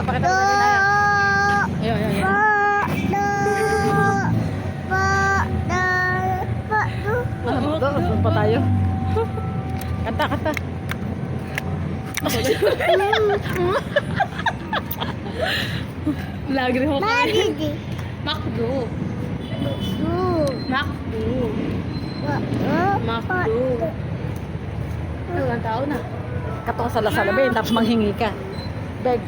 Pakita mo sa Inaya. Ayun, ayun, ayun. Doon pa tayo. Kanta, kanta. Lagri ho kayo. Makdo. Makdo. Makdo. Ay, walang tao na. Kato ka sa lasalabi, tapos manghingi ka. Beg.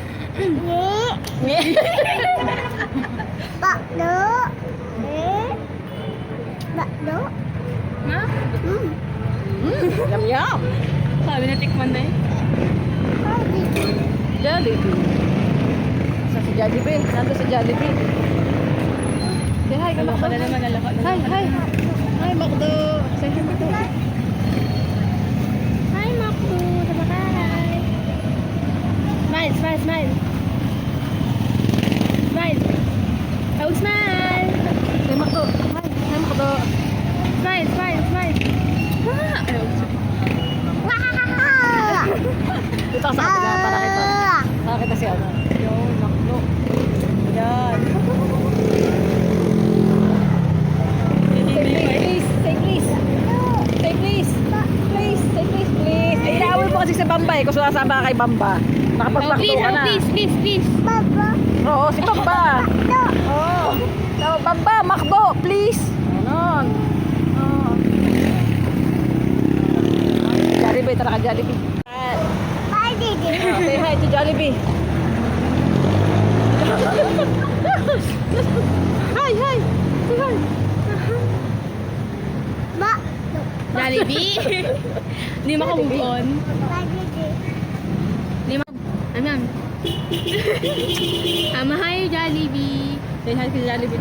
Ma? Yum, yum. Sabi na tikman na eh. Jollibee. Sa si Jollibee. Nandun si Jollibee. Say hi, Alako Makdo. na naman, alako na Hi, naman. hi. Hi, Makdo. Say hi, Makdo. Hi, Makdo. Sabakay. Smile, smile, smile. Smile. Oh, smile. Say Makdo. Hi, hi, Makdo. Smile, smile, smile. Ah! Ayaw, Dito ka sa kapila para kita. Para kita si ano. Yung Makdo. Yan. Please, say please. Say please. Please, say please, please. Eh, inaaway mo kasi si Bamba eh. Kung sumasama ka kay Bamba. Oh, Nakapagpakto please, ka oh, na. please, please, please. Oo, si Bamba. Oo. So, Bamba, Makdo, please. Ganon. Oo. Jollibee, tara ka Jollibee. Say hi to Jollibee. Hi, hi. Say hi. Jollibee. Hindi makamove on. Hindi ano? Hi, Jollibee. Say hi to Jollibee.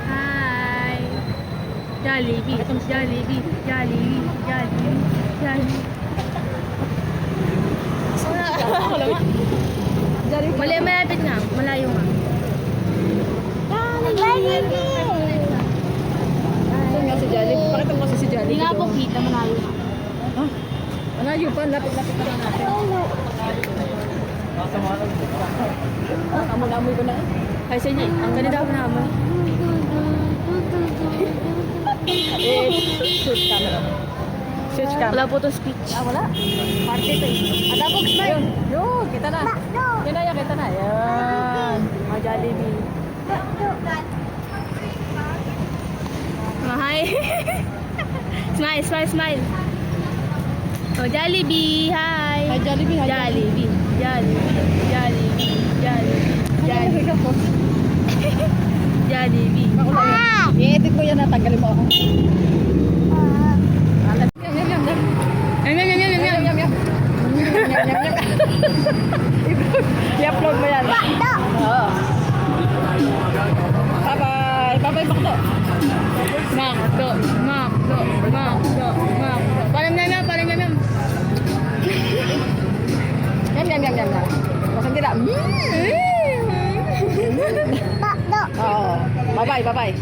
Hi. Jollibee. Jollibee. Jollibee. Jollibee. Jollibee. Jollibee. Malapit nga. Malayo nga. Saan nga si Jollibee? Pakita mo kasi si Jollibee. Hindi nga po doon. kita. Malayo nga. Ha? Malayo pa, lapit-lapit na natin. Amoy-amoy ko na eh. Ay, sa inyo. Ang ganito ako na amoy. Shoot camera. Shoot camera. Wala po itong speech. Ah, wala. Party to eh. Adabog smile. Yun, kita na. Yan na, kita na. Yan. Mga Jollibee. Hi. Smile, smile, smile. Oh, Jollibee. Hi. Hi, Jollibee. Hi, Jollibee. Jollibee. Jollibee. Jollibee. Jollibee. Jollibee. Ako lang yan. I-edit ko yan na, tanggalin mo ako. Yam, yam, yam, yam. Yum, yum, yum, yum, yum, yum. Yam, yam. Yam, yam, yam. I-upload mo yan. Oo. Bye-bye. Bye-bye, Makdo. Makdo. Makdo. Makdo. Makdo. Parang nanam, parang nanam. Yam, yam, yam, yam, yam. Masang tira. Oo. Bye-bye, bye-bye.